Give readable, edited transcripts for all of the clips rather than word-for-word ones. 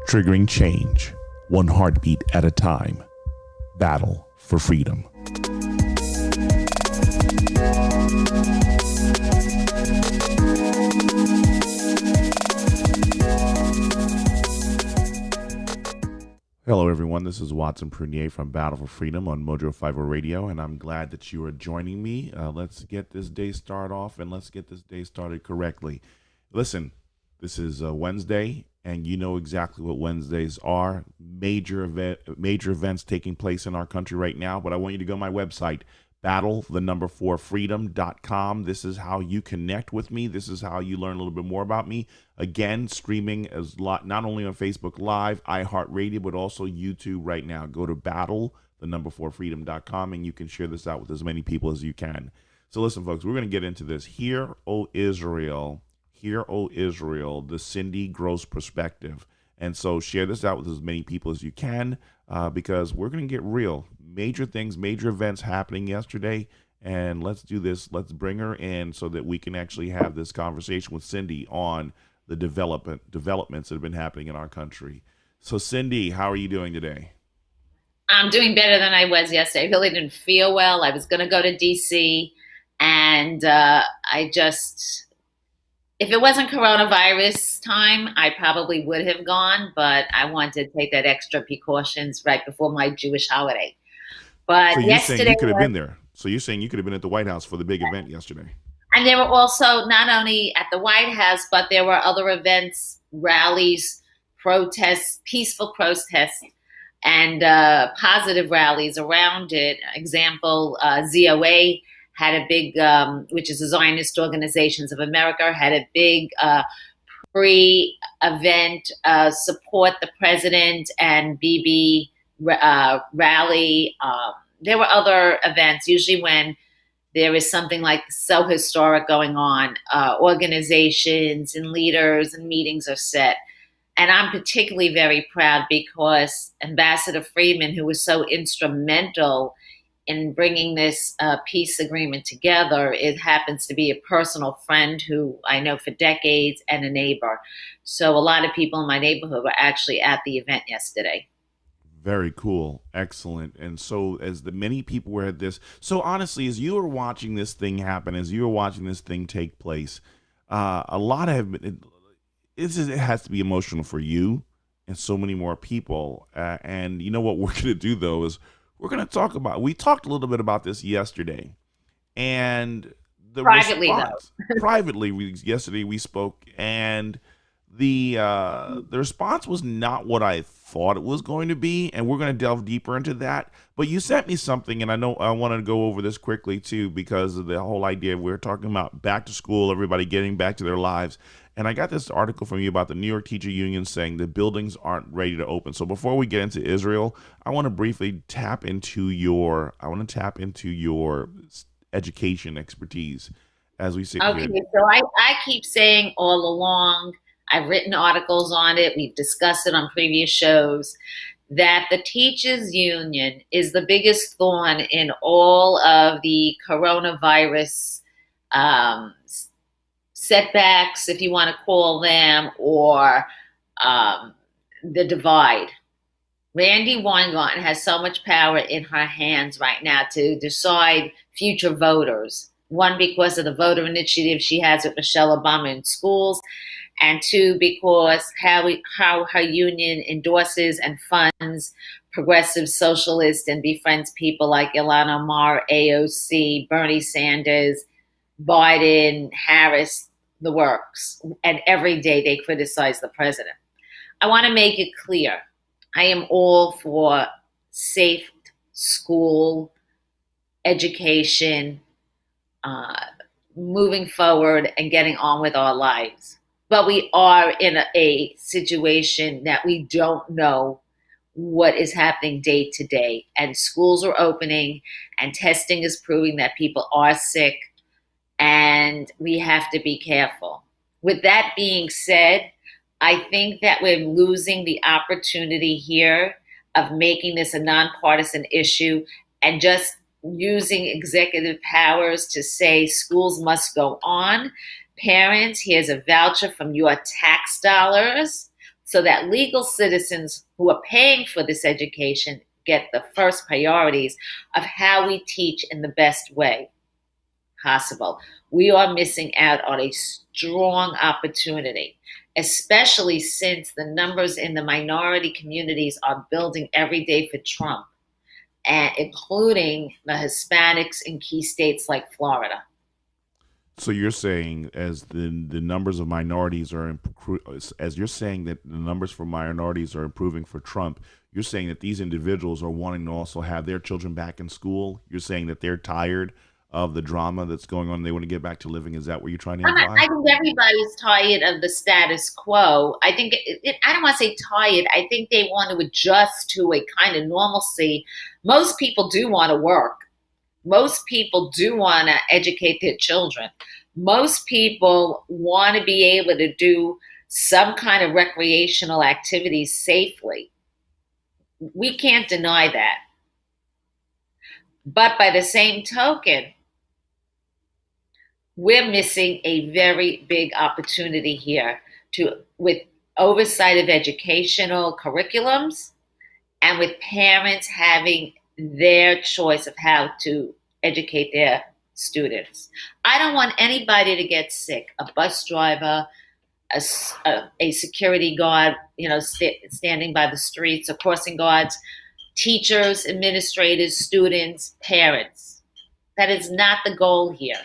triggering change, one heartbeat at a time. Battle for freedom. Hello, everyone. This is Watson Prunier from Battle for Freedom on Mojo 50 Radio, and I'm glad that you are joining me. Let's get this day started off, and let's get this day started correctly. Listen, this is Wednesday, and you know exactly what Wednesdays are. Major events taking place in our country right now, but I want you to go to my website, Battle4Freedom.com. This is how you connect with me. This is how you learn a little bit more about me. Again, streaming as not only on Facebook Live, iHeartRadio, but also YouTube right now. Go to Battle4Freedom.com, and you can share this out with as many people as you can. So listen, folks, we're going to get into this. Hear, O Israel, the Cindy Grosz perspective. And so share this out with as many people as you can, because we're going to get real. Major things, major events happening yesterday, and let's do this. Let's bring her in so that we can actually have this conversation with Cindy on the developments that have been happening in our country. So Cindy, how are you doing today? I'm doing better than I was yesterday. I really didn't feel well. I was going to go to DC, and if it wasn't coronavirus time, I probably would have gone, but I wanted to take that extra precautions right before my Jewish holiday. But so yesterday, saying you could have been there. So you're saying you could have been at the White House for the big event yesterday. And there were also not only at the White House, but there were other events, rallies, protests, peaceful protests, and positive rallies around it. Example, ZOA had a big, which is the Zionist Organizations of America, had a big pre-event support the president and Bibi rally. There were other events, usually when there is something like so historic going on, organizations and leaders and meetings are set. And I'm particularly very proud because Ambassador Friedman, who was so instrumental in bringing this peace agreement together, it happens to be a personal friend who I know for decades and a neighbor. So a lot of people in my neighborhood were actually at the event yesterday. Very cool. Excellent. And so as the many people were at this, so honestly, as you were watching this thing happen, as you were watching this thing take place, a lot of it has to be emotional for you and so many more people. And you know what we're going to do, though, is we're going to talk about, we talked a little bit about this yesterday, and the yesterday we spoke, and the response was not what I thought it was going to be, and we're going to delve deeper into that. But you sent me something, and I know I want to go over this quickly too, because of the whole idea we're talking about back to school, everybody getting back to their lives. And I got this article from you about the New York Teacher Union saying the buildings aren't ready to open. So before we get into Israel, I want to briefly tap into your education expertise as we sit here. Okay, so I keep saying all along, I've written articles on it, we've discussed it on previous shows, that the teachers union is the biggest thorn in all of the coronavirus setbacks, if you want to call them, or the divide. Randi Weingarten has so much power in her hands right now to decide future voters. One, because of the voter initiative she has with Michelle Obama in schools, and two, because how her union endorses and funds progressive socialists and befriends people like Ilhan Omar, AOC, Bernie Sanders, Biden, Harris, the works. And every day they criticize the president. I want to make it clear, I am all for safe school education, moving forward and getting on with our lives. But we are in a situation that we don't know what is happening day to day. And schools are opening and testing is proving that people are sick, and we have to be careful. With that being said, I think that we're losing the opportunity here of making this a nonpartisan issue and just using executive powers to say schools must go on. Parents, here's a voucher from your tax dollars so that legal citizens who are paying for this education get the first priorities of how we teach in the best way possible. We are missing out on a strong opportunity, especially since the numbers in the minority communities are building every day for Trump, and including the Hispanics in key states like Florida. So you're saying as the numbers of minorities are as you're saying that the numbers for minorities are improving for Trump, you're saying that these individuals are wanting to also have their children back in school. You're saying that they're tired of the drama that's going on. They want to get back to living. Is that what you're trying to imply? I think everybody's tired of the status quo. I think I don't want to say tired. I think they want to adjust to a kind of normalcy. Most people do want to work. Most people do want to educate their children. Most people want to be able to do some kind of recreational activities safely. We can't deny that. But by the same token, we're missing a very big opportunity here with oversight of educational curriculums and with parents having their choice of how to educate their students. I don't want anybody to get sick. A bus driver, a security guard, standing by the streets, or crossing guards, teachers, administrators, students, parents. That is not the goal here.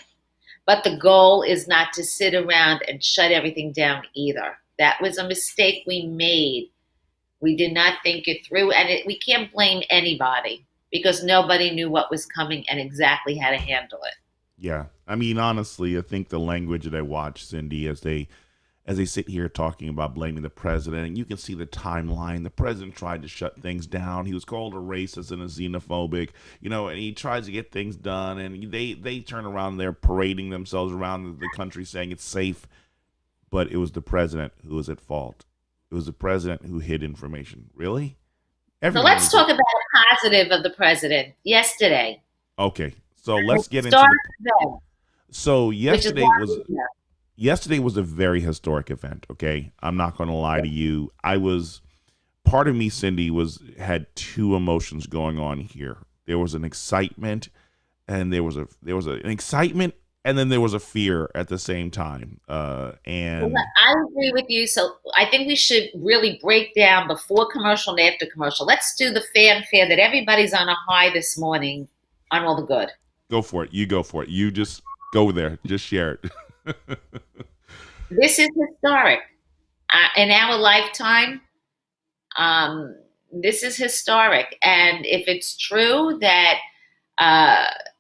But the goal is not to sit around and shut everything down either. That was a mistake we made. We did not think it through, and we can't blame anybody because nobody knew what was coming and exactly how to handle it. Yeah. I mean, honestly, I think the language that I watch, Cindy, as they sit here talking about blaming the president, and you can see the timeline. The president tried to shut things down. He was called a racist and a xenophobic, and he tries to get things done. And they turn around and they're parading themselves around the country saying it's safe. But it was the president who was at fault. It was the president who hid information. Really? So let's talk about a positive of the president yesterday. Okay. So let's get into it. So yesterday was a very historic event. Okay. I'm not going to lie to you. Part of me, Cindy, had two emotions going on here. There was an excitement and there was an excitement, and then there was a fear at the same time. And I agree with you. So I think we should really break down before commercial and after commercial. Let's do the fanfare that everybody's on a high this morning on all the good. Go for it. You go for it. You just go there. Just share it. This is historic. In our lifetime, this is historic. And if it's true that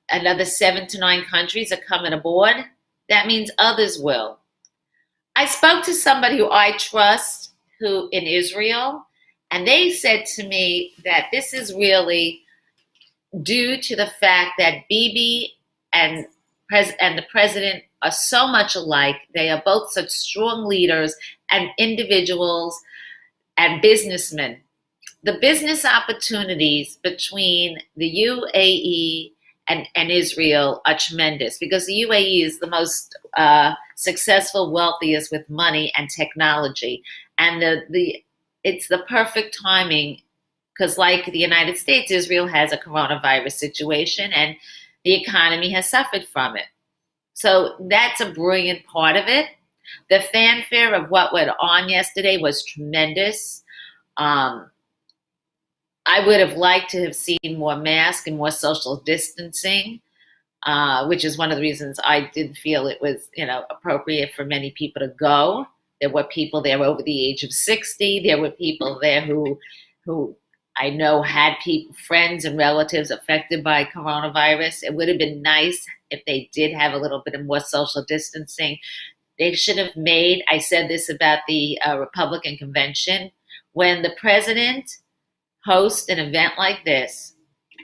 another 7 to 9 countries are coming aboard, that means others will. I spoke to somebody who I trust in Israel, and they said to me that this is really due to the fact that Bibi and the president are so much alike. They are both such strong leaders and individuals and businessmen. The business opportunities between the UAE and Israel are tremendous because the UAE is the most successful, wealthiest with money and technology. And it's the perfect timing because like the United States, Israel has a coronavirus situation and the economy has suffered from it. So that's a brilliant part of it. The fanfare of what went on yesterday was tremendous. I would have liked to have seen more masks and more social distancing, which is one of the reasons I didn't feel it was, appropriate for many people to go. There were people there over the age of 60. There were people there who I know had friends and relatives affected by coronavirus. It would have been nice if they did have a little bit of more social distancing. They should have I said this about the Republican convention, when the president hosts an event like this,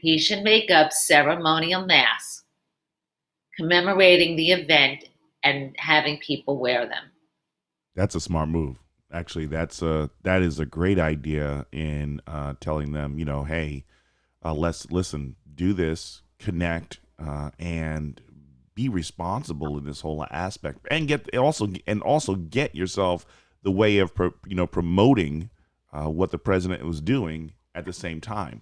he should make up ceremonial masks commemorating the event and having people wear them. That's a smart move. Actually, that is a great idea in telling them, hey, let's do this, connect, and be responsible in this whole aspect, and also get yourself the way of promoting what the president was doing at the same time.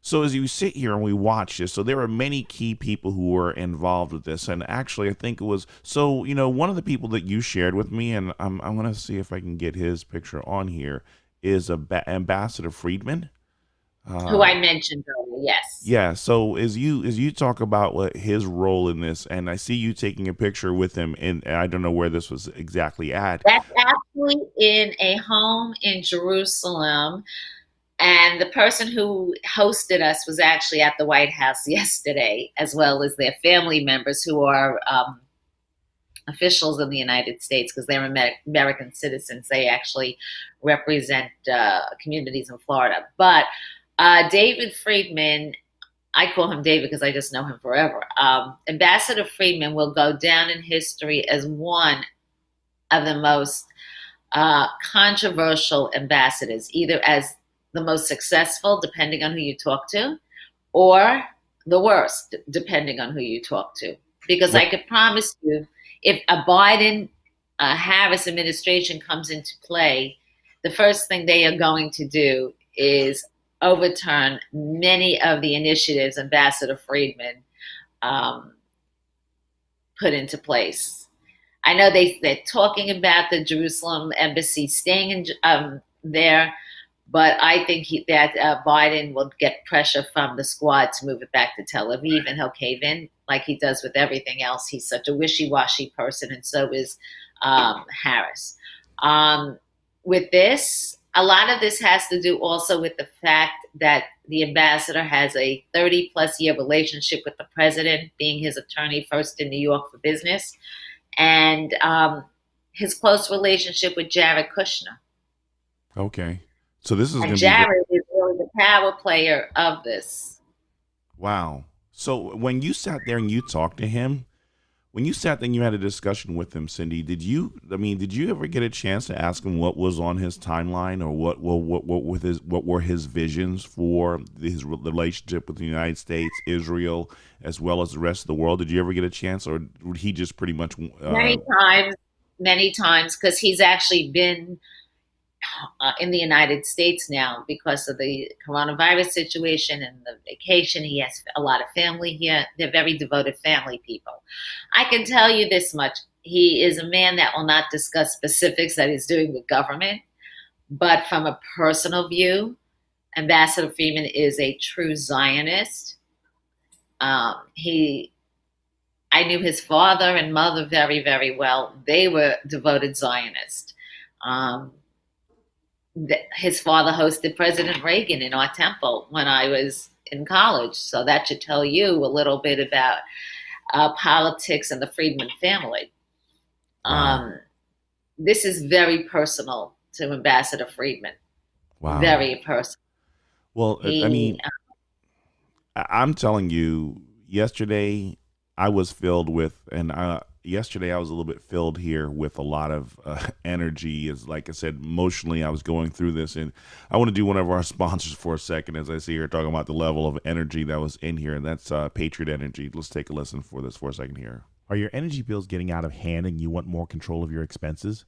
So as you sit here and we watch this, so there are many key people who were involved with this, and actually I think it was one of the people that you shared with me, and I'm going to see if I can get his picture on here, is Ambassador Friedman. Who I mentioned earlier, yes. Yeah. So as you talk about what his role in this, and I see you taking a picture with him, and I don't know where this was exactly at. That's actually in a home in Jerusalem. And the person who hosted us was actually at the White House yesterday, as well as their family members who are officials in the United States because they're American citizens. They actually represent communities in Florida. But David Friedman, I call him David because I just know him forever. Ambassador Friedman will go down in history as one of the most controversial ambassadors, either as the most successful, depending on who you talk to, or the worst, depending on who you talk to. Because I could promise you, if a Biden Harris administration comes into play, the first thing they are going to do is overturn many of the initiatives Ambassador Friedman put into place. I know they're talking about the Jerusalem embassy staying in there, but I think that Biden will get pressure from the squad to move it back to Tel Aviv, and he'll cave in like he does with everything else. He's such a wishy-washy person, and so is Harris. With this, a lot of this has to do also with the fact that the ambassador has a 30-plus year relationship with the president, being his attorney first in New York for business, and his close relationship with Jared Kushner. Okay. So this is going to be Jared is really the power player of this. Wow. So when you sat there and you talked to him, when you sat there and you had a discussion with him, Cindy, did you ever get a chance to ask him what was on his timeline, or what were his visions for his relationship with the United States, Israel, as well as the rest of the world? Did you ever get a chance, or would he just pretty much many times, because he's actually been in the United States now because of the coronavirus situation and the vacation. He has a lot of family here. They're very devoted family people. I can tell you this much. He is a man that will not discuss specifics that he's doing with government. But from a personal view, Ambassador Friedman is a true Zionist. I knew his father and mother very, very well. They were devoted Zionists. His father hosted President Reagan in our temple when I was in college. So that should tell you a little bit about politics and the Friedman family. Wow. This is very personal to Ambassador Friedman. Wow. Very personal. Well, I'm telling you, yesterday I was filled with, yesterday I was a little bit filled here with a lot of energy. As like I said, emotionally I was going through this, and I want to do one of our sponsors for a second as I see here talking about the level of energy that was in here, and that's Patriot Energy. Let's take a listen for this for a second here. Are your energy bills getting out of hand and you want more control of your expenses?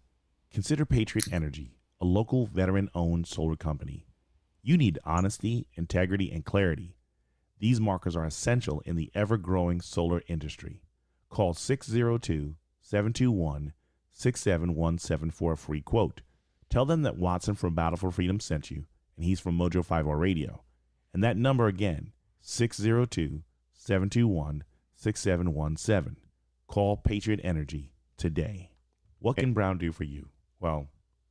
Consider Patriot Energy, a local veteran-owned solar company. You need honesty, integrity, and clarity. These markers are essential in the ever-growing solar industry. Call 602-721-6717 for a free quote. Tell them that Watson from Battle4Freedom sent you, and he's from Mojo 50 Radio. And that number again, 602-721-6717. Call Patriot Energy today. What can Brown do for you? Well,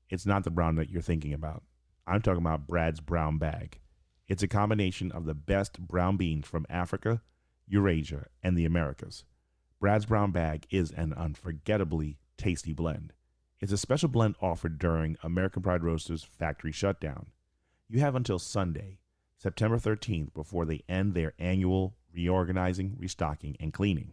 it's not the Brown that you're thinking about. I'm talking about Brad's Brown Bag. It's a combination of the best brown beans from Africa, Eurasia, and the Americas. Brad's Brown Bag is an unforgettably tasty blend. It's a special blend offered during American Pride Roasters factory shutdown. You have until Sunday, September 13th, before they end their annual reorganizing, restocking, and cleaning.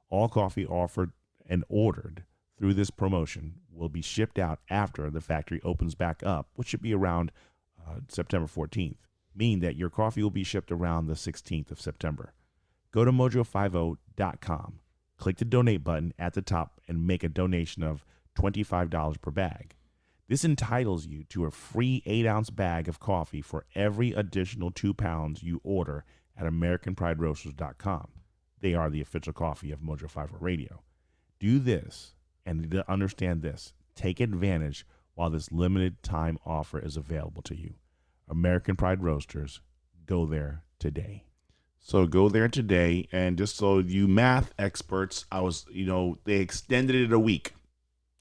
All coffee offered and ordered through this promotion will be shipped out after the factory opens back up, which should be around September 14th, meaning that your coffee will be shipped around the 16th of September. Go to mojo50.com. Click the donate button at the top and make a donation of $25 per bag. This entitles you to a free 8-ounce bag of coffee for every additional 2 pounds you order at AmericanPrideRoasters.com. They are the official coffee of Mojo 5 Radio. Do this, and to understand this, take advantage while this limited time offer is available to you. American Pride Roasters, go there today. So go there today, and just so you math experts, they extended it a week.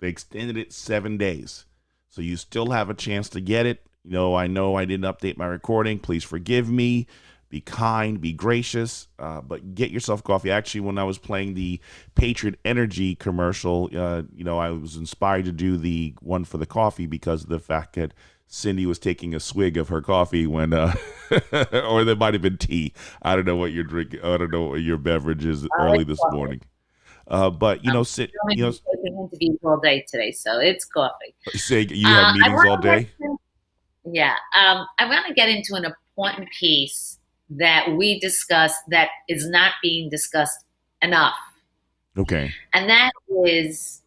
They extended it 7 days. So you still have a chance to get it. I know I didn't update my recording. Please forgive me. Be kind, be gracious, but get yourself coffee. Actually, when I was playing the Patriot Energy commercial, I was inspired to do the one for the coffee because of the fact that Cindy was taking a swig of her coffee when, or there might have been tea. I don't know what you're drinking. I don't know what your beverage is early this morning. But I'm taking interviews all day today, so it's coffee. Say you have meetings all day. I'm going to get into an important piece that we discussed that is not being discussed enough. Okay. And that is,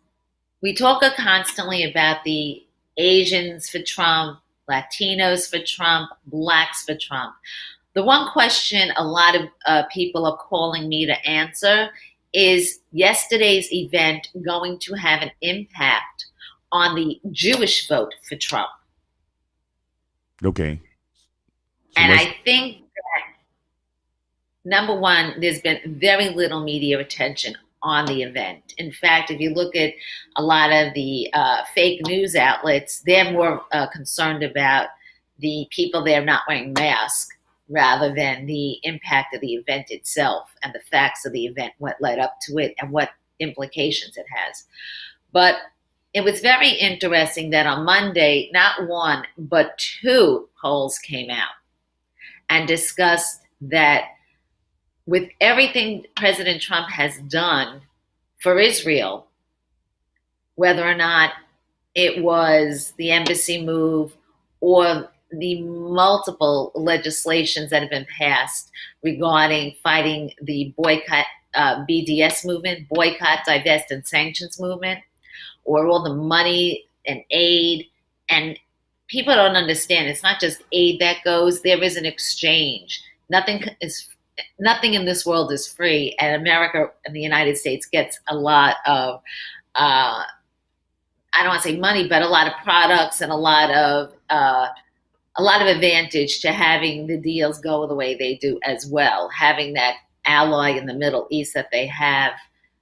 we talk constantly about the Asians for Trump, Latinos for Trump, Blacks for Trump. The one question a lot of people are calling me to answer is yesterday's event going to have an impact on the Jewish vote for Trump? Okay. And I think that, number one, there's been very little media attention on the event. In fact, if you look at a lot of the fake news outlets, they're more concerned about the people there not wearing masks rather than the impact of the event itself and the facts of the event, what led up to it, and what implications it has. But it was very interesting that on Monday, not one, but two polls came out and discussed that with everything President Trump has done for Israel, whether or not it was the embassy move or the multiple legislations that have been passed regarding fighting the boycott, BDS movement, boycott, divest, and sanctions movement, or all the money and aid. And people don't understand, it's not just aid that goes, there is an exchange. Nothing in this world is free, and America and the United States gets a lot of, I don't want to say money, but a lot of products and a lot of advantage to having the deals go the way they do as well. Having that ally in the Middle East that they have,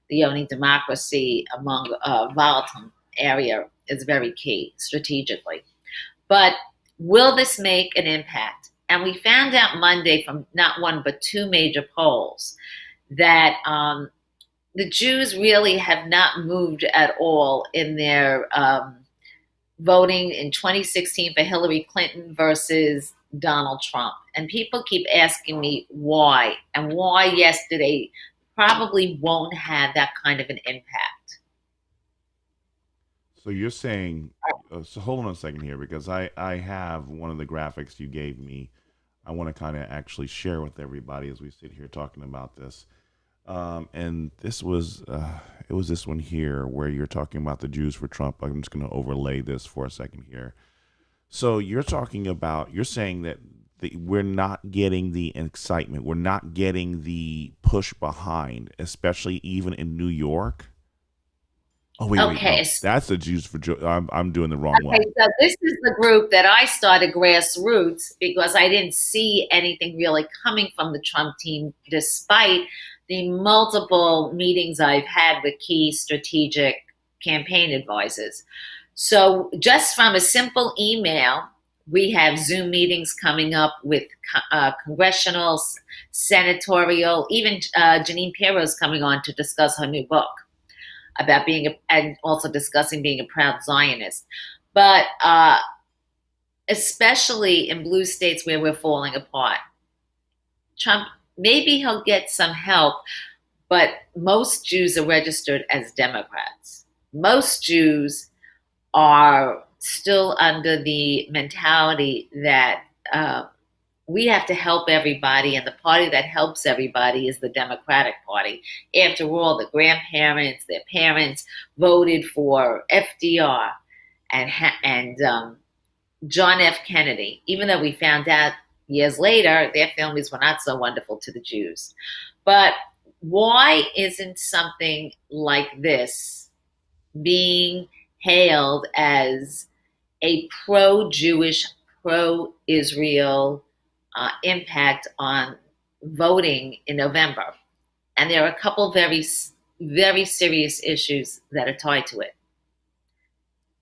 the only democracy among a volatile area, is very key strategically. But will this make an impact? And we found out Monday from not one but two major polls that the Jews really have not moved at all in their voting in 2016 for Hillary Clinton versus Donald Trump. And people keep asking me why, and why yesterday probably won't have that kind of an impact. So you're saying, so hold on a second here, because I have one of the graphics you gave me. I want to kind of actually share with everybody as we sit here talking about this. And this was, it was this one here where you're talking about the Jews for Trump. I'm just going to overlay this for a second here. So you're talking about, you're saying that we're not getting the excitement. We're not getting the push behind, especially even in New York. Oh, wait, no. That's the Jews for Joe. I'm doing the wrong one. So this is the group that I started grassroots because I didn't see anything really coming from the Trump team, despite the multiple meetings I've had with key strategic campaign advisors. So just from a simple email, we have Zoom meetings coming up with congressional, senatorial, even Janine Pirro's coming on to discuss her new book about and also discussing being a proud Zionist. But especially in blue states where we're falling apart, Trump, maybe he'll get some help, but most Jews are registered as Democrats. Most Jews are still under the mentality that we have to help everybody, and the party that helps everybody is the Democratic Party. After all, the grandparents, their parents voted for FDR, and John F. Kennedy, even though we found out years later their families were not so wonderful to the Jews. But why isn't something like this being hailed as a pro-Jewish, pro-Israel impact on voting in November? And there are a couple very, very serious issues that are tied to it.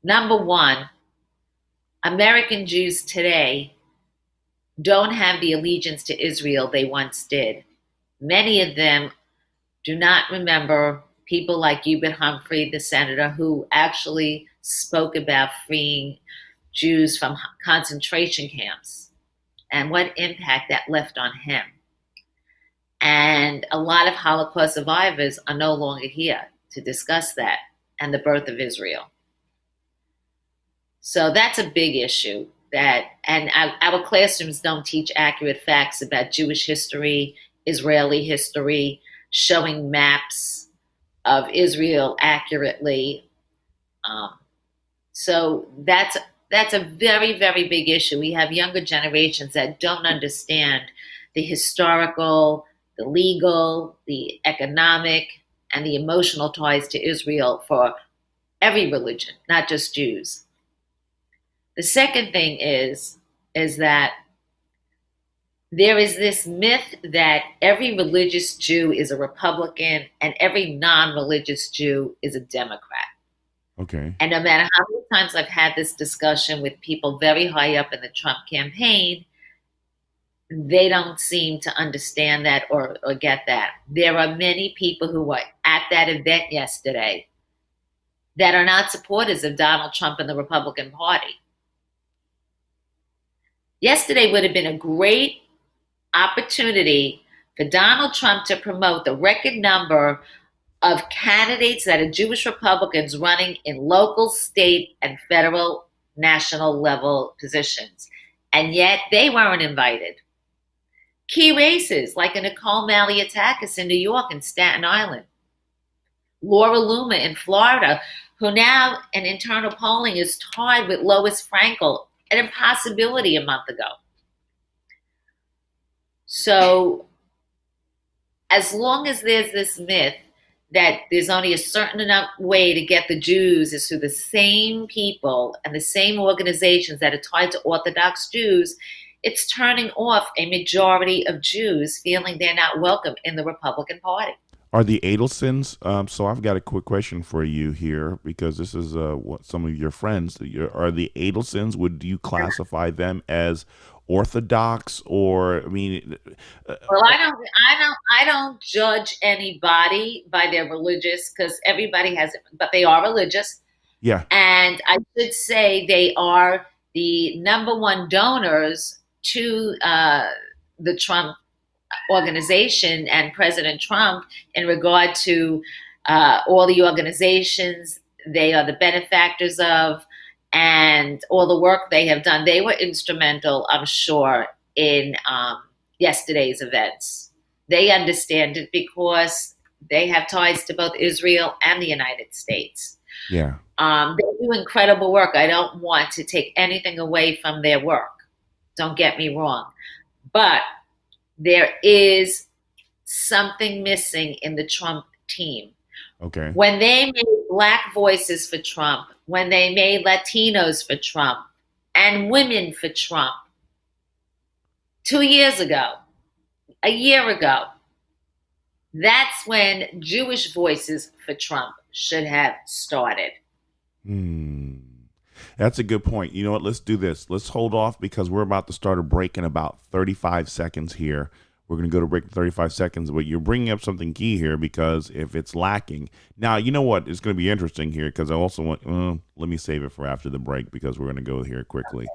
Number one, American Jews today don't have the allegiance to Israel they once did. Many of them do not remember people like Hubert Humphrey, the senator, who actually spoke about freeing Jews from concentration camps and what impact that left on him. And a lot of Holocaust survivors are no longer here to discuss that and the birth of Israel. So that's a big issue. And our classrooms don't teach accurate facts about Jewish history, Israeli history, showing maps of Israel accurately. So that's a very, very big issue. We have younger generations that don't understand the historical, the legal, the economic, and the emotional ties to Israel for every religion, not just Jews. The second thing is that there is this myth that every religious Jew is a Republican and every non-religious Jew is a Democrat. Okay. And no matter how many times I've had this discussion with people very high up in the Trump campaign, they don't seem to understand that or get that. There are many people who were at that event yesterday that are not supporters of Donald Trump and the Republican Party. Yesterday would have been a great opportunity for Donald Trump to promote the record number of candidates that are Jewish Republicans running in local, state, and federal, national level positions. And yet they weren't invited. Key races like a Nicole Malliotakis in New York and Staten Island. Laura Loomer in Florida, who now in internal polling is tied with Lois Frankel, an impossibility a month ago. So as long as there's this myth that there's only a certain enough way to get the Jews is through the same people and the same organizations that are tied to Orthodox Jews, it's turning off a majority of Jews feeling they're not welcome in the Republican Party. Are the Adelsons, so I've got a quick question for you here, because this is what some of your friends, are the Adelsons, would you classify them as Orthodox, or, I mean... Well, I don't judge anybody by their religious, because everybody has it, but they are religious. Yeah. And I should say they are the number one donors to the Trump organization and President Trump in regard to all the organizations they are the benefactors of and all the work they have done. They were instrumental, I'm sure, in yesterday's events. They understand it because they have ties to both Israel and the United States. Yeah. They do incredible work. I don't want to take anything away from their work. Don't get me wrong. But there is something missing in the Trump team. Okay. When they made Black voices for Trump, when they made Latinos for Trump, and women for Trump 2 years ago, a year ago, that's when Jewish voices for Trump should have started. That's a good point. You know what? Let's do this. Let's hold off because we're about to start a break in about 35 seconds here. We're going to go to break in 35 seconds, but you're bringing up something key here because if it's lacking. Now, you know what? It's going to be interesting here because I also want, let me save it for after the break because we're going to go here quickly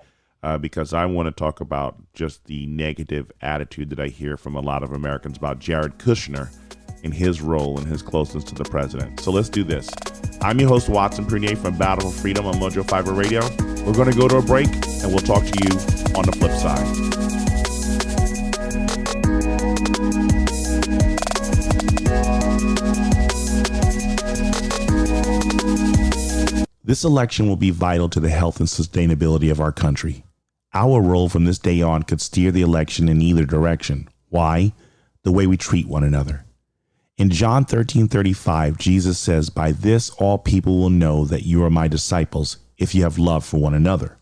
because I want to talk about just the negative attitude that I hear from a lot of Americans about Jared Kushner and his role and his closeness to the president. So let's do this. I'm your host, Watson Prunier from Battle for Freedom on Mojo Fiber Radio. We're going to go to a break and we'll talk to you on the flip side. This election will be vital to the health and sustainability of our country. Our role from this day on could steer the election in either direction. Why? The way we treat one another. In John 13:35, Jesus says, "By this all people will know that you are my disciples, if you have love for one another."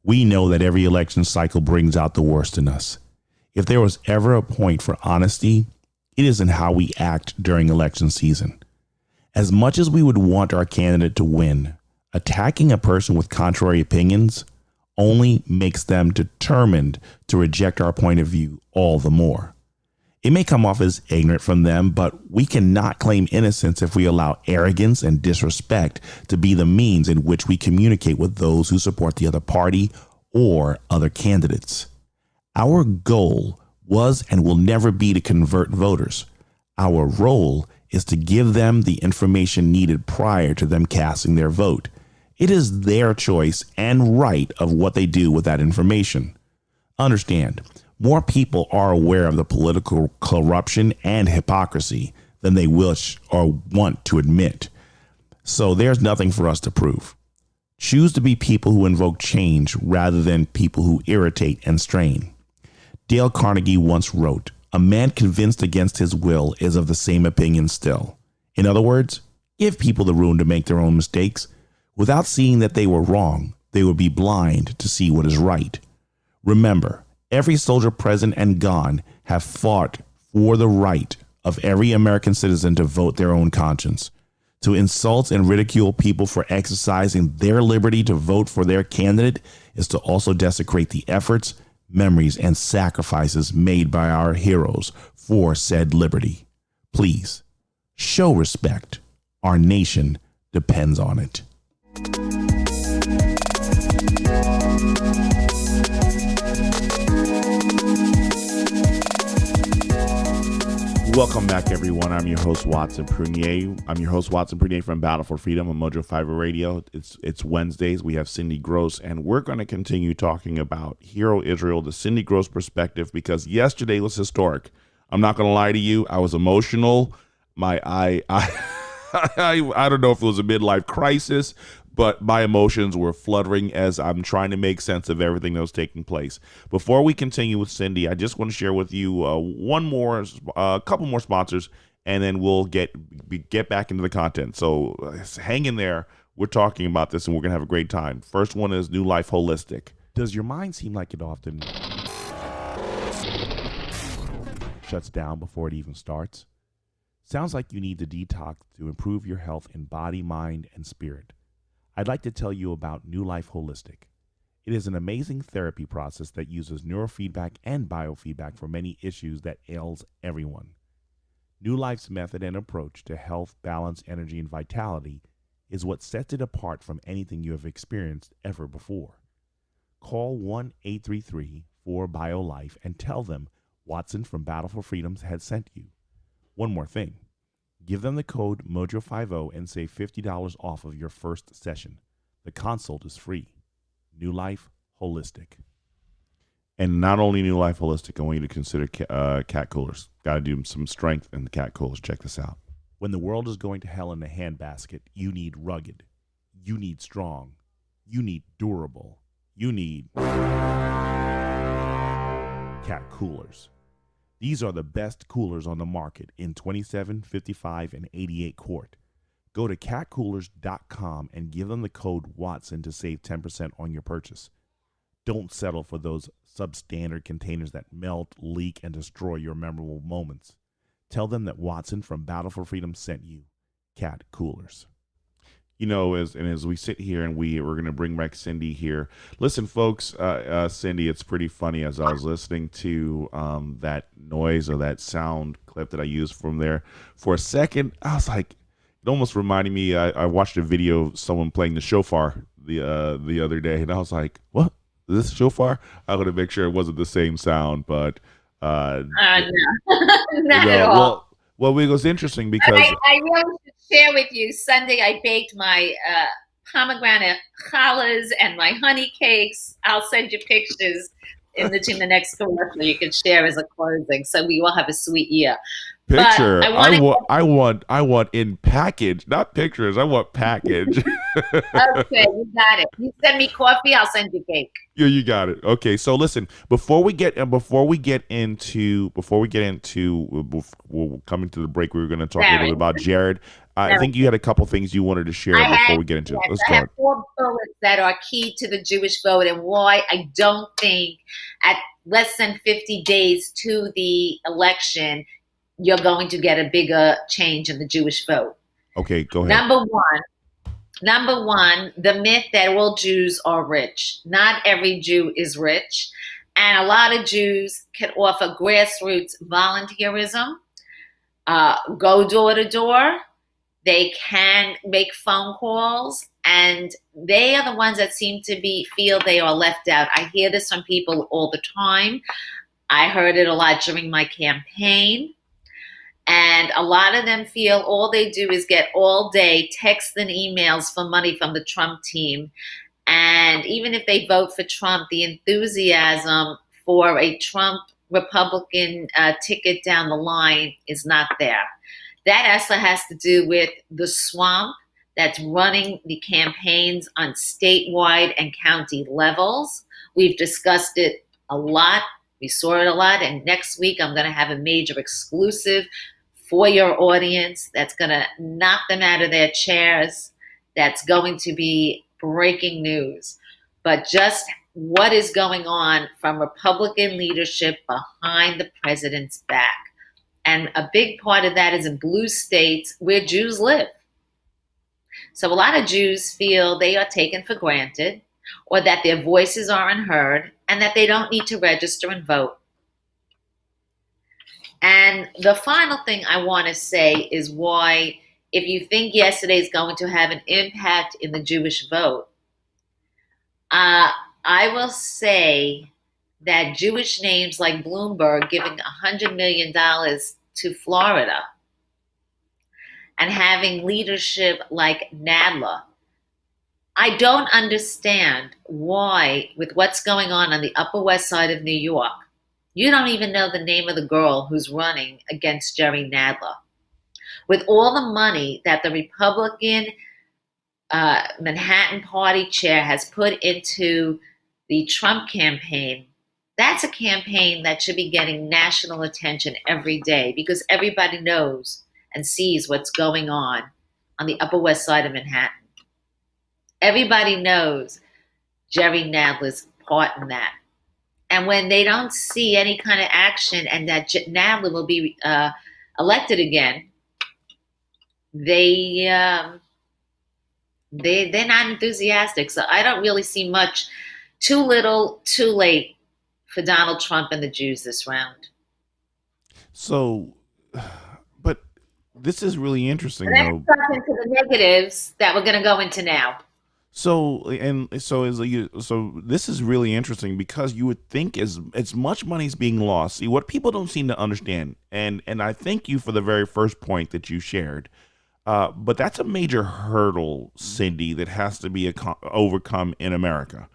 We know that every election cycle brings out the worst in us. If there was ever a point for honesty, it is in how we act during election season. As much as we would want our candidate to win, attacking a person with contrary opinions only makes them determined to reject our point of view all the more. It may come off as ignorant from them, but we cannot claim innocence if we allow arrogance and disrespect to be the means in which we communicate with those who support the other party or other candidates. Our goal was and will never be to convert voters. Our role is to give them the information needed prior to them casting their vote. It is their choice and right of what they do with that information. Understand, more people are aware of the political corruption and hypocrisy than they wish or want to admit. So there's nothing for us to prove. Choose to be people who invoke change rather than people who irritate and strain. Dale Carnegie once wrote, "A man convinced against his will is of the same opinion still." In other words, give people the room to make their own mistakes. Without seeing that they were wrong, they would be blind to see what is right. Remember, every soldier present and gone have fought for the right of every American citizen to vote their own conscience. To insult and ridicule people for exercising their liberty to vote for their candidate is to also desecrate the efforts, memories, and sacrifices made by our heroes for said liberty. Please, show respect. Our nation depends on it. Welcome back, everyone. I'm your host, Watson Prunier. From Battle4Freedom on Mojo 5 Radio. It's Wednesdays. We have Cindy Grosz, and we're going to continue talking about Hero Israel, the Cindy Grosz perspective, because yesterday was historic. I'm not going to lie to you. I was emotional. I don't know if it was a midlife crisis, but my emotions were fluttering as I'm trying to make sense of everything that was taking place. Before we continue with Cindy, I just want to share with you a couple more sponsors, and then we'll get back into the content. So hang in there. We're talking about this, and we're going to have a great time. First one is New Life Holistic. Does your mind seem like it often shuts down before it even starts? Sounds like you need to detox to improve your health in body, mind, and spirit. I'd like to tell you about New Life Holistic. It is an amazing therapy process that uses neurofeedback and biofeedback for many issues that ails everyone. New Life's method and approach to health, balance, energy, and vitality is what sets it apart from anything you have experienced ever before. Call 1-833-4-BIO-LIFE and tell them Watson from Battle4Freedom had sent you. One more thing. Give them the code MOJO50 and save $50 off of your first session. The consult is free. New Life Holistic. And not only New Life Holistic, I want you to consider cat coolers. Got to do some strength in the cat coolers. Check this out. When the world is going to hell in a handbasket, you need rugged. You need strong. You need durable. You need cat coolers. These are the best coolers on the market in 27, 55, and 88 quart. Go to catcoolers.com and give them the code Watson to save 10% on your purchase. Don't settle for those substandard containers that melt, leak, and destroy your memorable moments. Tell them that Watson from Battle4Freedom sent you. Cat Coolers. You know, as we sit here and we're going to bring back Cindy here. Listen, folks, Cindy, it's pretty funny as I was listening to that noise or that sound clip that I used from there. For a second, I was like, it almost reminded me, I watched a video of someone playing the shofar the other day, and I was like, what? Is this shofar? I wanted to make sure it wasn't the same sound, but... no, not at all. Well, it was interesting because... I really should share with you, Sunday I baked my pomegranate challahs and my honey cakes. I'll send you pictures in the next commercial you can share as a closing. So we will have a sweet year. But Picture. I want to I want in package, not pictures. I want package. okay, you got it. You send me coffee, I'll send you cake. Yeah, you got it. Okay, so listen, before we get into we're coming to the break, we were going to talk a little Sorry. bit about Jared. I Sorry. think you had a couple things you wanted to share I before have, we get into it. yes, Let's I have go. 4 bullets that are key to the Jewish vote and why I don't think at less than 50 days to the election you're going to get a bigger change in the Jewish vote. Okay, go ahead. Number one, the myth that all Jews are rich. Not every Jew is rich. And a lot of Jews can offer grassroots volunteerism, go door to door. They can make phone calls, and they are the ones that seem to feel they are left out. I hear this from people all the time. I heard it a lot during my campaign. And a lot of them feel all they do is get all day texts and emails for money from the Trump team. And even if they vote for Trump, the enthusiasm for a Trump Republican ticket down the line is not there. That also has to do with the swamp that's running the campaigns on statewide and county levels. We've discussed it a lot. We saw it a lot. And next week, I'm going to have a major exclusive for your audience that's going to knock them out of their chairs. That's going to be breaking news. But just what is going on from Republican leadership behind the president's back. And a big part of that is in blue states where Jews live. So a lot of Jews feel they are taken for granted, or that their voices aren't heard, and that they don't need to register and vote. And the final thing I want to say is why, if you think yesterday is going to have an impact in the Jewish vote, I will say that Jewish names like Bloomberg giving $100 million to Florida and having leadership like Nadler, I don't understand why, with what's going on the Upper West Side of New York, you don't even know the name of the girl who's running against Jerry Nadler. With all the money that the Republican Manhattan Party chair has put into the Trump campaign, that's a campaign that should be getting national attention every day because everybody knows and sees what's going on the Upper West Side of Manhattan. Everybody knows Jerry Nadler's part in that. And when they don't see any kind of action and that Nadler will be elected again, they're not enthusiastic. So I don't really see much. Too little, too late for Donald Trump and the Jews this round. So, but this is really interesting, Let's though. talk into the negatives that we're going to go into now. So this is really interesting because you would think as much money is being lost. See, what people don't seem to understand, and I thank you for the very first point that you shared. But that's a major hurdle, Cindy, that has to be overcome in America.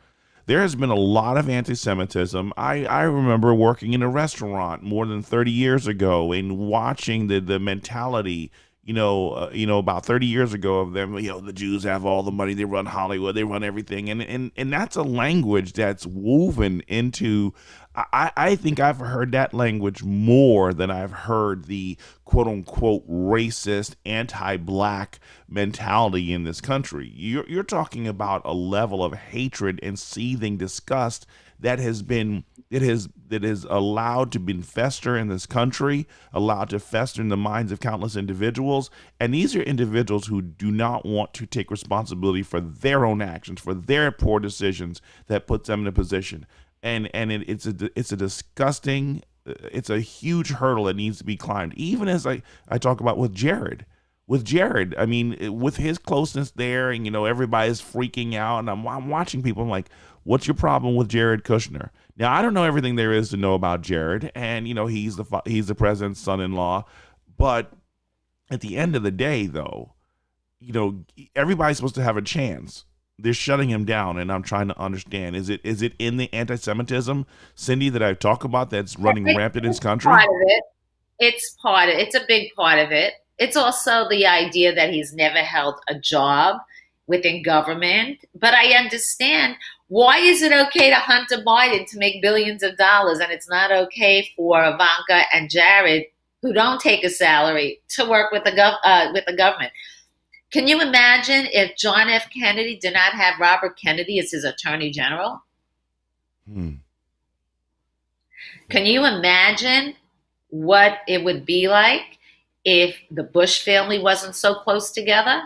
There has been a lot of anti-Semitism. I remember working in a restaurant more than 30 years ago and watching the mentality, about 30 years ago of them, the Jews have all the money, they run Hollywood, they run everything. And that's a language that's woven into, I think I've heard that language more than I've heard the quote unquote racist, anti-black mentality in this country. You're talking about a level of hatred and seething disgust that has been that is allowed to be fester in this country, allowed to fester in the minds of countless individuals. And these are individuals who do not want to take responsibility for their own actions, for their poor decisions that puts them in a position. And it's a disgusting, it's a huge hurdle that needs to be climbed. Even as I talk about with Jared. I mean, with his closeness there, and everybody's freaking out, and I'm watching people. I'm like, what's your problem with Jared Kushner? Now, I don't know everything there is to know about Jared, and he's the president's son-in-law. But at the end of the day, though, everybody's supposed to have a chance. They're shutting him down, and I'm trying to understand. Is it in the anti-Semitism, Cindy, that I've talked about that's running rampant in this It's part country? of it. It's a big part of it. It's also the idea that he's never held a job within government. But I understand, why is it okay to Hunter Biden to make billions of dollars and it's not okay for Ivanka and Jared, who don't take a salary, to work with with the government? Can you imagine if John F. Kennedy did not have Robert Kennedy as his attorney general? Hmm. Can you imagine what it would be like if the Bush family wasn't so close together?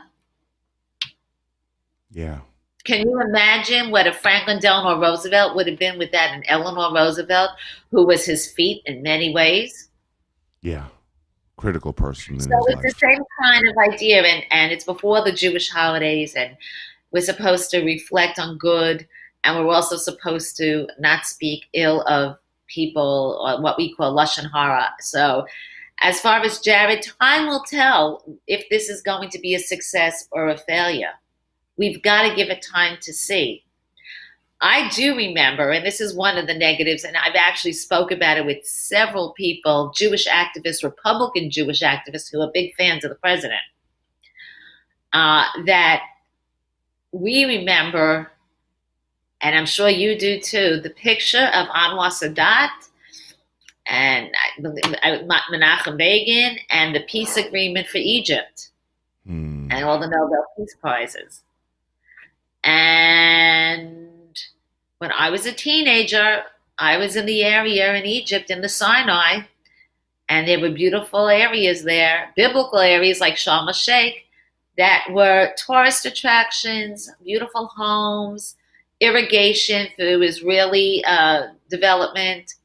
Yeah. Can you imagine what if Franklin Delano Roosevelt would have been without an Eleanor Roosevelt, who was his feet in many ways? Yeah. Critical person So in his it's the life. same kind of idea, and it's before the Jewish holidays, and we're supposed to reflect on good, and we're also supposed to not speak ill of people, or what we call lashon hara. So, as far as Jared, time will tell if this is going to be a success or a failure. We've got to give it time to see. I do remember, and this is one of the negatives, and I've actually spoke about it with several people, Jewish activists, Republican Jewish activists, who are big fans of the president, that we remember, and I'm sure you do too, the picture of Anwar Sadat and Menachem Begin and the peace agreement for Egypt Hmm. and all the Nobel Peace Prizes. And when I was a teenager, I was in the area in Egypt, in the Sinai, and there were beautiful areas there, biblical areas like Sharm el Sheikh, that were tourist attractions, beautiful homes, irrigation through Israeli development,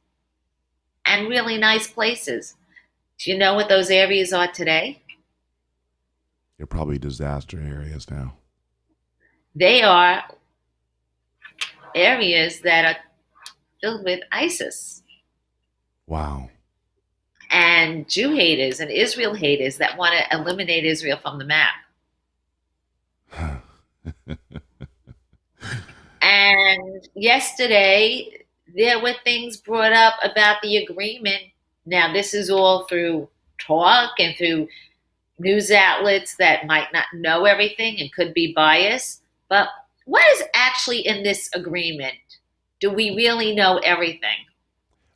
and really nice places. Do you know what those areas are today? They're probably disaster areas now. They are areas that are filled with ISIS Wow. and Jew haters and Israel haters that want to eliminate Israel from the map. And yesterday, there were things brought up about the agreement. Now, this is all through talk and through news outlets that might not know everything and could be biased. But what is actually in this agreement? Do we really know everything?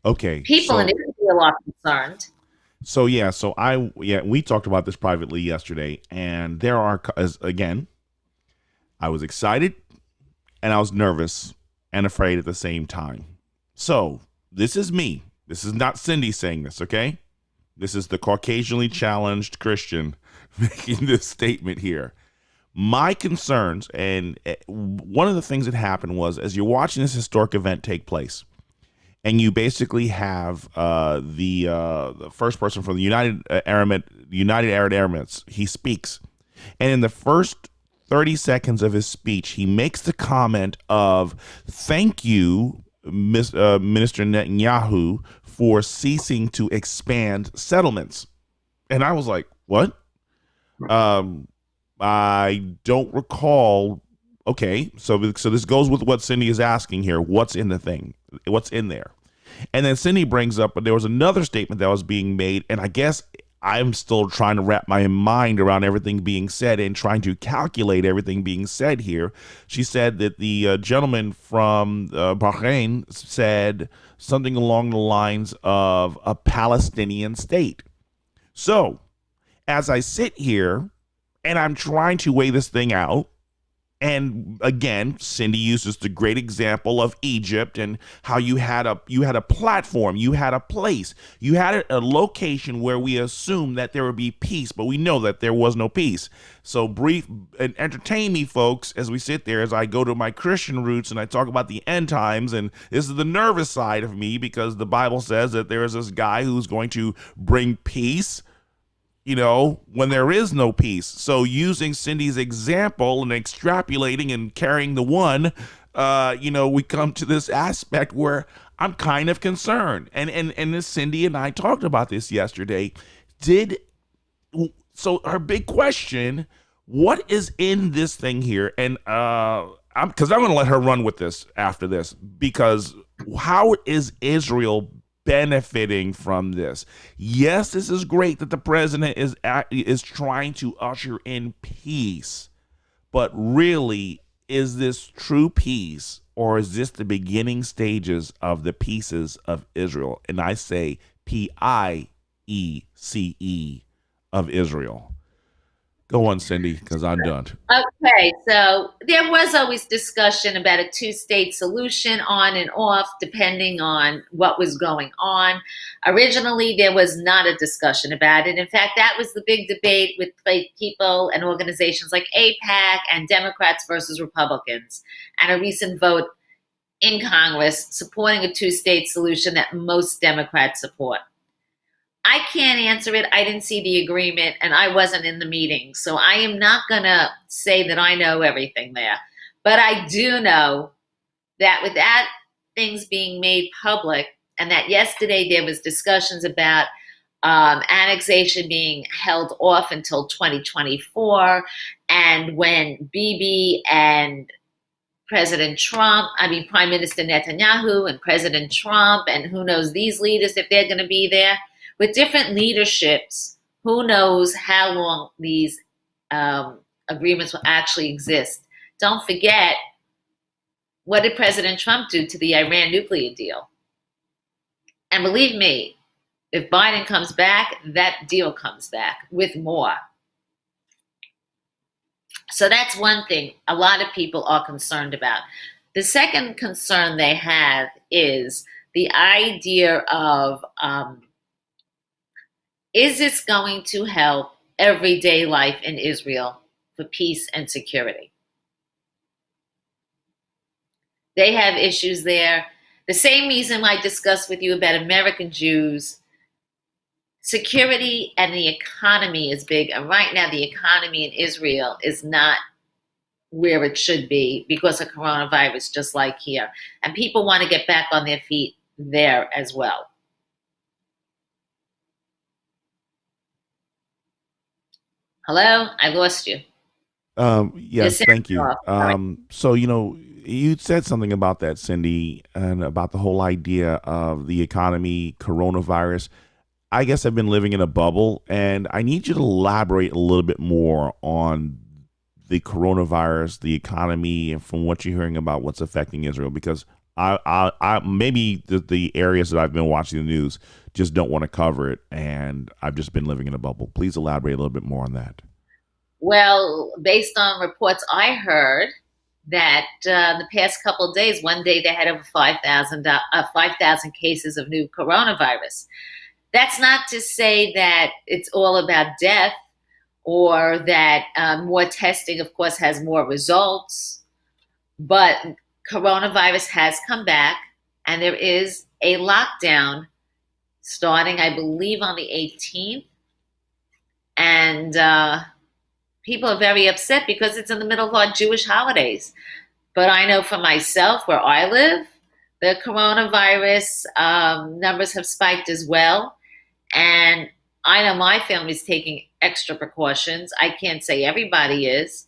Okay. People in Israel are concerned. We talked about this privately yesterday, and there are, again, I was excited and I was nervous and afraid at the same time. So this is me. This is not Cindy saying this, okay? This is the Caucasianly challenged Christian making this statement here. My concerns, and one of the things that happened was, as you're watching this historic event take place, and you basically have the first person from the United Arab Emirates, he speaks, and in the first 30 seconds of his speech, he makes the comment of, "Thank you, Minister Netanyahu, for ceasing to expand settlements." And I was like, what? I don't recall. Okay, so this goes with what Cindy is asking here. What's in the thing? What's in there? And then Cindy brings up, but there was another statement that was being made, and I guess I'm still trying to wrap my mind around everything being said and trying to calculate everything being said here. She said that the gentleman from Bahrain said something along the lines of a Palestinian state. So, as I sit here and I'm trying to weigh this thing out, and again, Cindy uses the great example of Egypt and how you had a platform, you had a place, you had a location where we assumed that there would be peace, but we know that there was no peace. So brief and entertain me, folks, as we sit there, as I go to my Christian roots and I talk about the end times. And this is the nervous side of me, because the Bible says that there is this guy who's going to bring peace, when there is no peace. So using Cindy's example and extrapolating and carrying the one, we come to this aspect where I'm kind of concerned. And this Cindy and I talked about this yesterday. So her big question What is in this thing here? And I'm going to let her run with this after this, because how is Israel benefiting from this? Yes, this is great that the president is trying to usher in peace, but really, is this true peace, or is this the beginning stages of the pieces of Israel? And I say PIECE of Israel. Go on, Cindy, because I'm done. Okay, so there was always discussion about a two-state solution on and off, depending on what was going on. Originally, there was not a discussion about it. In fact, that was the big debate with people and organizations like AIPAC and Democrats versus Republicans, and a recent vote in Congress supporting a two-state solution that most Democrats support. I can't answer it. I didn't see the agreement and I wasn't in the meeting. So I am not going to say that I know everything there. But I do know that without things being made public, and that yesterday there was discussions about annexation being held off until 2024. And when Bibi and Prime Minister Netanyahu and President Trump, and who knows these leaders, if they're going to be there, with different leaderships, who knows how long these agreements will actually exist. Don't forget, what did President Trump do to the Iran nuclear deal? And believe me, if Biden comes back, that deal comes back with more. So that's one thing a lot of people are concerned about. The second concern they have is the idea of, is this going to help everyday life in Israel for peace and security? They have issues there. The same reason I discussed with you about American Jews, security and the economy is big. And right now, the economy in Israel is not where it should be because of coronavirus, just like here. And people want to get back on their feet there as well. Hello? I lost you. Yes, thank you. So, you said something about that, Cindy, and about the whole idea of the economy, coronavirus. I guess I've been living in a bubble, and I need you to elaborate a little bit more on the coronavirus, the economy, and from what you're hearing about what's affecting Israel, because I maybe the areas that I've been watching the news just don't want to cover it, and I've just been living in a bubble. Please elaborate a little bit more on that. Well, based on reports I heard, that the past couple of days, one day they had over 5,000 cases of new coronavirus. That's not to say that it's all about death, or that more testing, of course, has more results, but coronavirus has come back, and there is a lockdown starting, I believe, on the 18th. And people are very upset because it's in the middle of our Jewish holidays. But I know for myself, where I live, the coronavirus numbers have spiked as well. And I know my family's taking extra precautions. I can't say everybody is,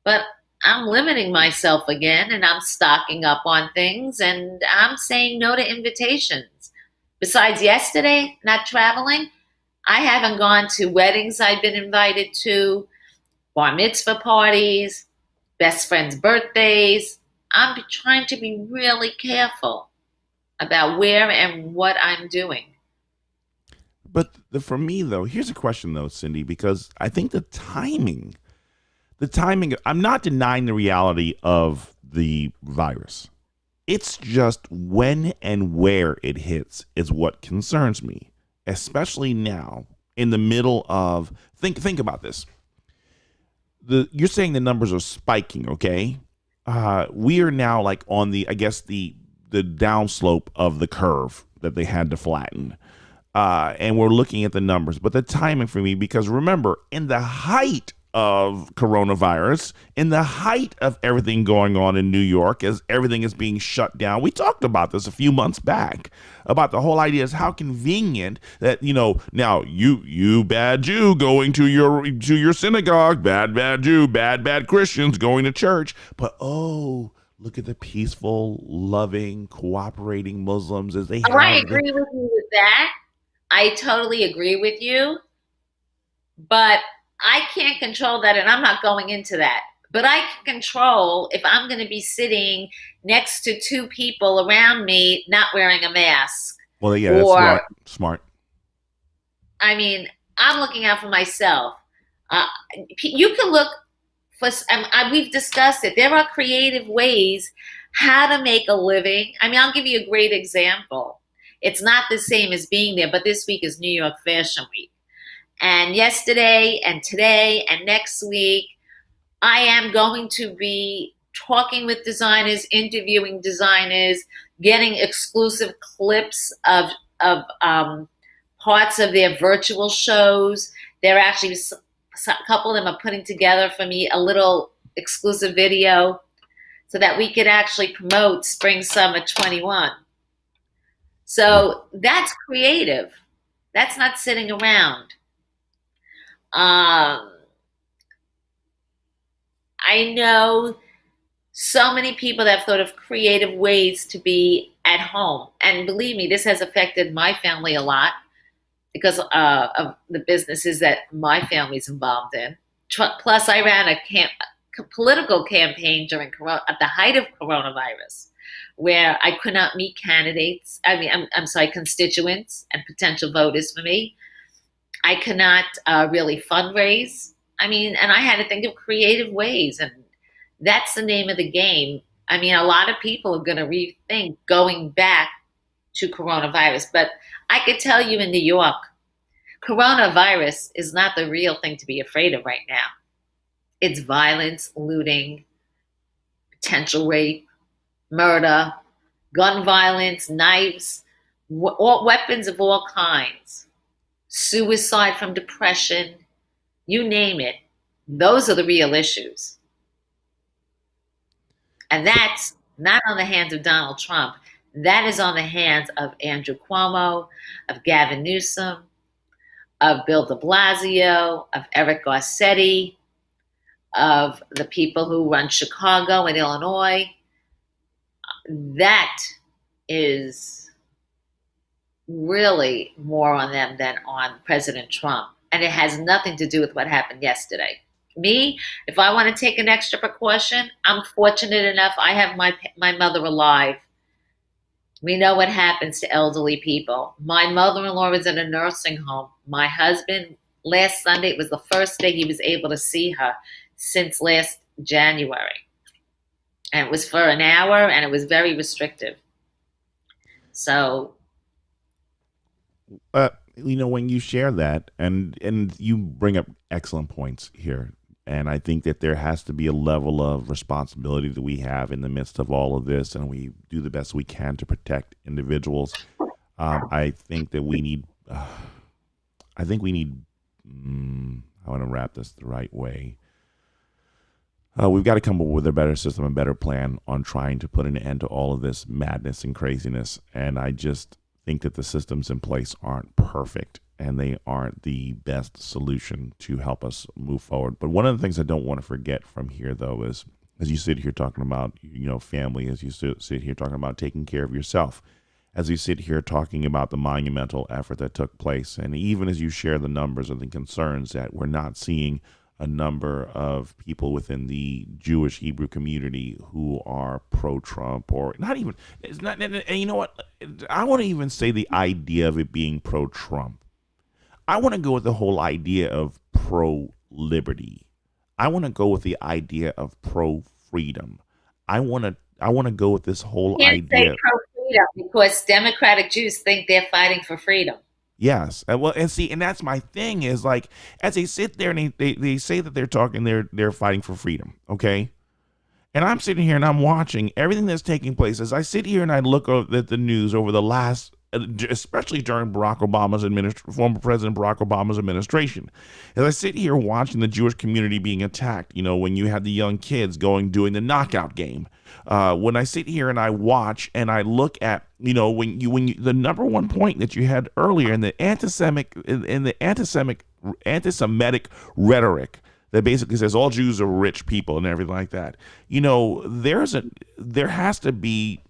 but I'm limiting myself again, and I'm stocking up on things, and I'm saying no to invitations. Besides yesterday, not traveling, I haven't gone to weddings I've been invited to, bar mitzvah parties, best friends' birthdays. I'm trying to be really careful about where and what I'm doing. But for me, though, here's a question, though, Cindy, because I think the timing, I'm not denying the reality of the virus. It's just when and where it hits is what concerns me, especially now in the middle of, think about this. You're saying the numbers are spiking, okay? We are now like on the downslope of the curve that they had to flatten. And we're looking at the numbers, but the timing for me, because remember, in the height of coronavirus, in the height of everything going on in New York as everything is being shut down. We talked about this a few months back about the whole idea is how convenient that, now you bad Jew going to your synagogue, bad Jew, bad Christians going to church, but look at the peaceful, loving, cooperating Muslims as they Oh, I have. agree with you with that. I totally agree with you, but I can't control that, and I'm not going into that. But I can control if I'm going to be sitting next to two people around me not wearing a mask. Well, yeah, that's Or, smart. I mean, I'm looking out for myself. You can look for, we've discussed it. There are creative ways how to make a living. I mean, I'll give you a great example. It's not the same as being there, but this week is New York Fashion Week. And yesterday and today and next week, I am going to be talking with designers, interviewing designers, getting exclusive clips of parts of their virtual shows. They're actually, a couple of them are putting together for me a little exclusive video so that we could actually promote Spring Summer 21. So that's creative. That's not sitting around. I know so many people that have thought of creative ways to be at home. And believe me, this has affected my family a lot because of the businesses that my family's involved in. Plus, I ran a political campaign at the height of coronavirus, where I could not meet candidates. I'm sorry, constituents and potential voters for me. I could not really fundraise. And I had to think of creative ways, and that's the name of the game. A lot of people are going to rethink going back to coronavirus, but I could tell you in New York, coronavirus is not the real thing to be afraid of right now. It's violence, looting, potential rape, murder, gun violence, knives, weapons of all kinds, suicide from depression, you name it. Those are the real issues. And that's not on the hands of Donald Trump. That is on the hands of Andrew Cuomo, of Gavin Newsom, of Bill de Blasio, of Eric Garcetti, of the people who run Chicago and Illinois. That is really more on them than on President Trump. And it has nothing to do with what happened yesterday. Me, if I want to take an extra precaution, I'm fortunate enough. I have my mother alive. We know what happens to elderly people. My mother-in-law is in a nursing home. My husband, last Sunday, it was the first day he was able to see her since last January. And it was for an hour, and it was very restrictive. So, when you share that, and you bring up excellent points here, and I think that there has to be a level of responsibility that we have in the midst of all of this, and we do the best we can to protect individuals. I think that we need. I want to wrap this the right way. We've got to come up with a better system, a better plan on trying to put an end to all of this madness and craziness. And I just think that the systems in place aren't perfect, and they aren't the best solution to help us move forward. But one of the things I don't want to forget from here, though, is as you sit here talking about, family, as you sit here talking about taking care of yourself, as you sit here talking about the monumental effort that took place, and even as you share the numbers and the concerns that we're not seeing a number of people within the Jewish Hebrew community who are pro-Trump, or not even, it's not, and you know what, I want to even say the idea of it being pro-Trump. I want to go with the whole idea of pro-liberty. I want to go with the idea of pro-freedom. I want to go with this whole you can't idea. say pro-freedom because Democratic Jews think they're fighting for freedom. Yes. And that's my thing is, like, as they sit there and they say that they're fighting for freedom. Okay. And I'm sitting here and I'm watching everything that's taking place as I sit here and I look at the news over the last especially during former President Barack Obama's administration. As I sit here watching the Jewish community being attacked, when you had the young kids doing the knockout game, when I sit here and I watch and I look at, the number one point that you had earlier in the anti-Semitic rhetoric that basically says all Jews are rich people and everything like that. There has to be.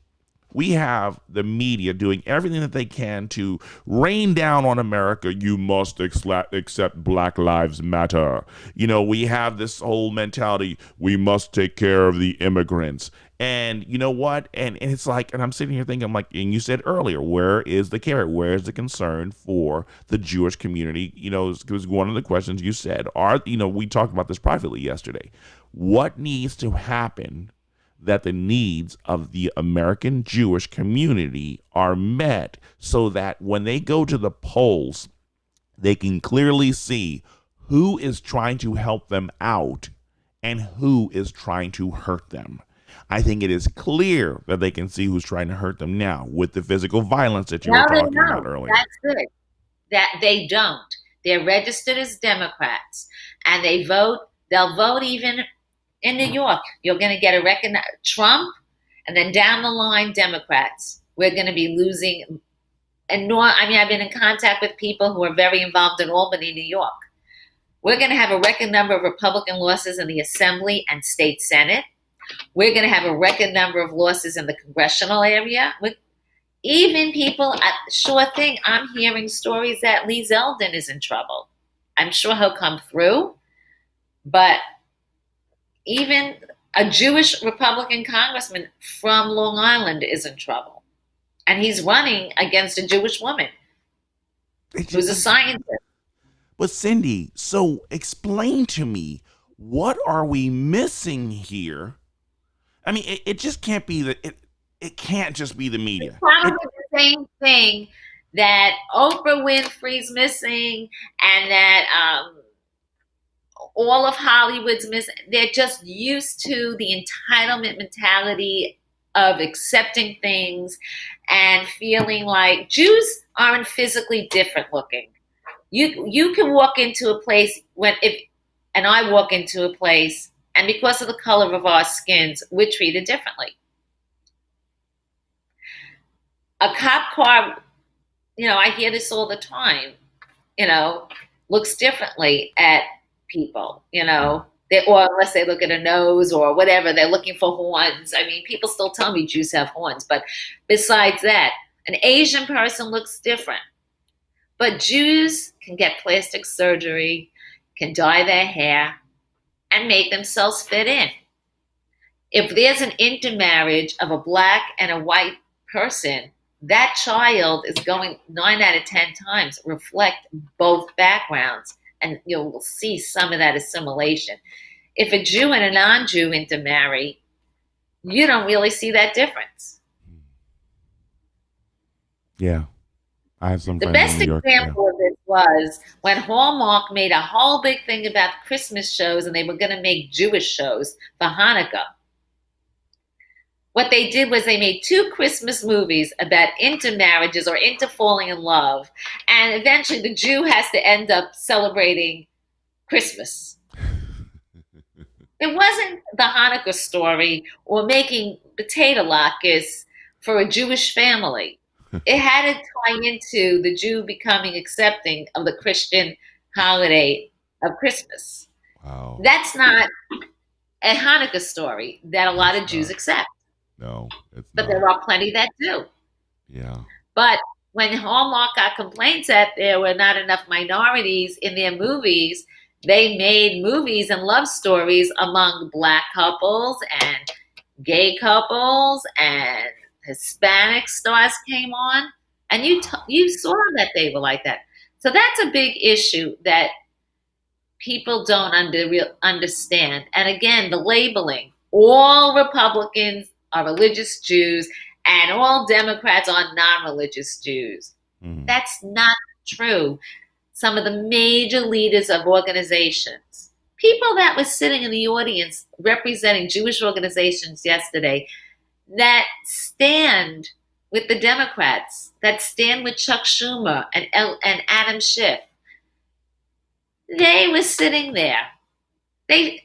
We have the media doing everything that they can to rain down on America. You must accept Black Lives Matter. We have this whole mentality. We must take care of the immigrants. And you know what? And it's like, and I'm sitting here thinking, I'm like, and you said earlier, where is the care? Where is the concern for the Jewish community? Because one of the questions you said we talked about this privately yesterday. What needs to happen that the needs of the American Jewish community are met so that when they go to the polls, they can clearly see who is trying to help them out and who is trying to hurt them? I think it is clear that they can see who's trying to hurt them now with the physical violence that you were talking about earlier. That's good. That they don't. They're registered as Democrats and they vote. They'll vote even in New York. You're going to get a Trump, and then down the line, Democrats. We're going to be losing. I've been in contact with people who are very involved in Albany, New York. We're going to have a record number of Republican losses in the Assembly and State Senate. We're going to have a record number of losses in the congressional area. Even people, sure thing, I'm hearing stories that Lee Zeldin is in trouble. I'm sure he'll come through, but even a Jewish Republican congressman from Long Island is in trouble. And he's running against a Jewish woman who's a scientist. But Cindy, so explain to me, what are we missing here? I mean, it just can't be it can't just be the media. It's probably the same thing that Oprah Winfrey's missing and that all of Hollywood's missing. They're just used to the entitlement mentality of accepting things and feeling like Jews aren't physically different looking. You can walk into a place and I walk into a place, and because of the color of our skins, we're treated differently. A cop car, I hear this all the time, looks differently at people, or unless they look at a nose or whatever, they're looking for horns. I mean, people still tell me Jews have horns, but besides that, an Asian person looks different. But Jews can get plastic surgery, can dye their hair, and make themselves fit in. If there's an intermarriage of a black and a white person, that child is going 9 out of 10 times reflect both backgrounds, and you'll see some of that assimilation. If a Jew and a non-Jew intermarry, you don't really see that difference. Yeah. I have some The best example of this was when Hallmark made a whole big thing about Christmas shows, and they were going to make Jewish shows for Hanukkah. What they did was they made 2 Christmas movies about intermarriages or interfalling in love, and eventually the Jew has to end up celebrating Christmas. It wasn't the Hanukkah story or making potato latkes for a Jewish family. It had to tie into the Jew becoming accepting of the Christian holiday of Christmas. Wow. That's not a Hanukkah story that a lot of Jews accept. No, it's but not. There are plenty that do. Yeah. But when Hallmark got complaints that there were not enough minorities in their movies, they made movies and love stories among black couples and gay couples, and Hispanic stars came on, and you saw that they were like that. So that's a big issue that people don't understand. And again, the labeling. All Republicans are religious Jews, and all Democrats are non-religious Jews. Mm. That's not true. Some of the major leaders of organizations, people that were sitting in the audience representing Jewish organizations yesterday, that stand with the Democrats that stand with Chuck Schumer and Adam Schiff. They were sitting there. They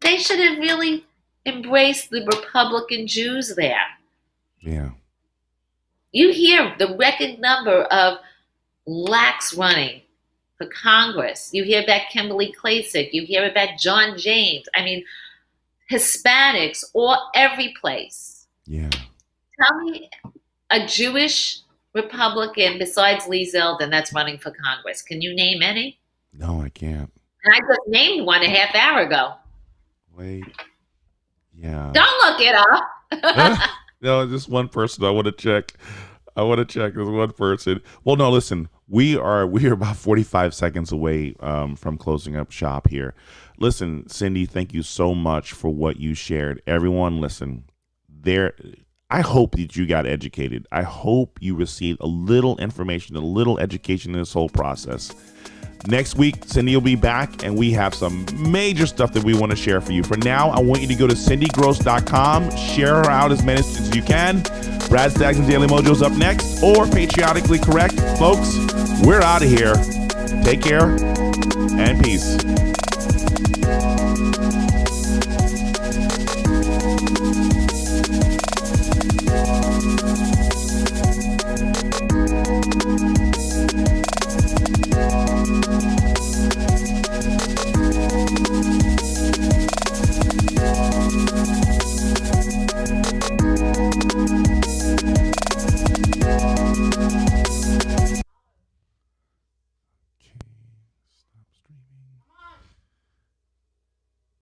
should have really embraced the Republican Jews there. Yeah. You hear the record number of blacks running for Congress. You hear about Kimberly Klacik. You hear about John James. I mean, Hispanics all every place. Yeah. Tell me a Jewish Republican besides Lee Zeldin that's running for Congress. Can you name any? No, I can't. And I just named one a half hour ago. Wait. Yeah. Don't look it up. No, just one person. I want to check. There's one person. Well, no, listen. We are about 45 seconds away from closing up shop here. Listen, Cindy, thank you so much for what you shared. Everyone, listen. I hope that you got educated. I hope you received a little information, a little education in this whole process. Next week, Cindy will be back, and we have some major stuff that we want to share for you. For now, I want you to go to cindygrosz.com, share her out as many as you can. Brad Staggs and Daily Mojo's up next, or Patriotically Correct. Folks, we're out of here. Take care, and peace.